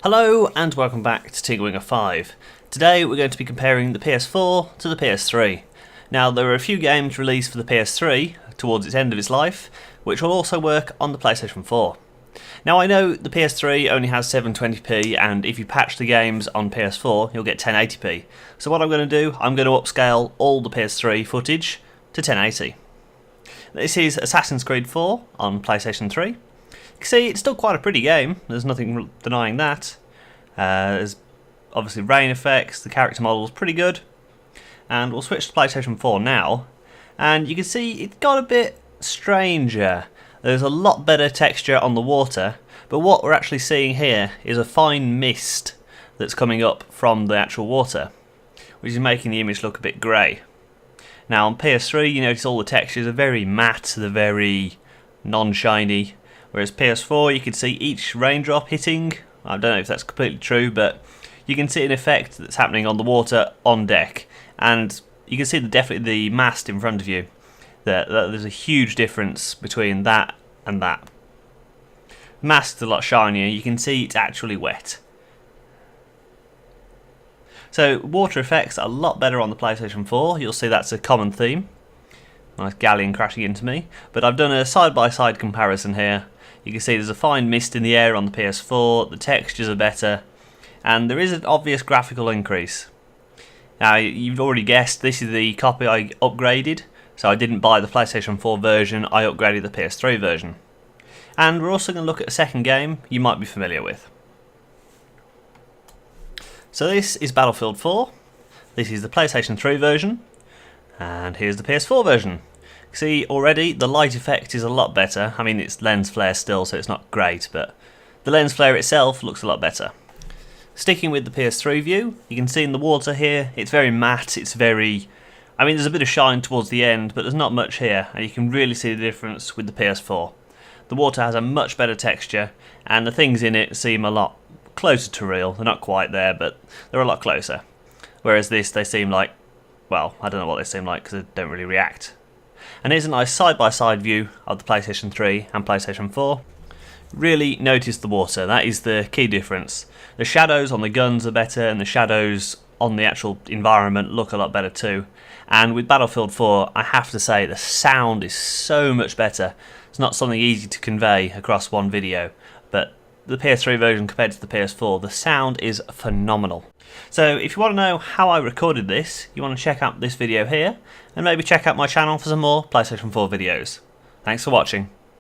Hello and welcome back to Tinkerwinger 5. Today we're going to be comparing the PS4 to the PS3. Now there are a few games released for the PS3 towards its end of its life, which will also work on the PlayStation 4. Now I know the PS3 only has 720p, and if you patch the games on PS4 you'll get 1080p. So what I'm going to do, I'm going to upscale all the PS3 footage to 1080. This is Assassin's Creed 4 on PlayStation 3. You can see it's still quite a pretty game, there's nothing denying that. There's obviously rain effects, the character model is pretty good. And we'll switch to PlayStation 4 now. And you can see it got a bit stranger. There's a lot better texture on the water, but what we're actually seeing here is a fine mist that's coming up from the actual water, which is making the image look a bit grey. Now on PS3 you notice all the textures are very matte, they're very non-shiny. Whereas PS4 you can see each raindrop hitting. I don't know if that's completely true, but you can see an effect that's happening on the water on deck. And you can see definitely the mast in front of you. There's a huge difference between that and that. The mast's a lot shinier, you can see it's actually wet. So water effects are a lot better on the PlayStation 4, you'll see that's a common theme. Nice galleon crashing into me. But I've done a side-by-side comparison here. You can see there's a fine mist in the air on the PS4, the textures are better, and there is an obvious graphical increase. Now, you've already guessed, this is the copy I upgraded, so I didn't buy the PlayStation 4 version, I upgraded the PS3 version. And we're also going to look at a second game you might be familiar with. So this is Battlefield 4, this is the PlayStation 3 version, and here's the PS4 version. See, already the light effect is a lot better. I mean, it's lens flare still, so it's not great, but the lens flare itself looks a lot better. Sticking with the PS3 view, you can see in the water here, it's very matte, it's very... I mean, there's a bit of shine towards the end, but there's not much here, and you can really see the difference with the PS4. The water has a much better texture, and the things in it seem a lot closer to real. They're not quite there, but they're a lot closer. Whereas this, they seem like... well, I don't know what they seem like, because they don't really react. And here's a nice side-by-side view of the PlayStation 3 and PlayStation 4. Really notice the water, that is the key difference. The shadows on the guns are better, and the shadows on the actual environment look a lot better too. And with Battlefield 4, I have to say the sound is so much better. It's not something easy to convey across one video, but the PS3 version compared to the PS4, the sound is phenomenal. So if you want to know how I recorded this, you want to check out this video here, and maybe check out my channel for some more PlayStation 4 videos. Thanks for watching.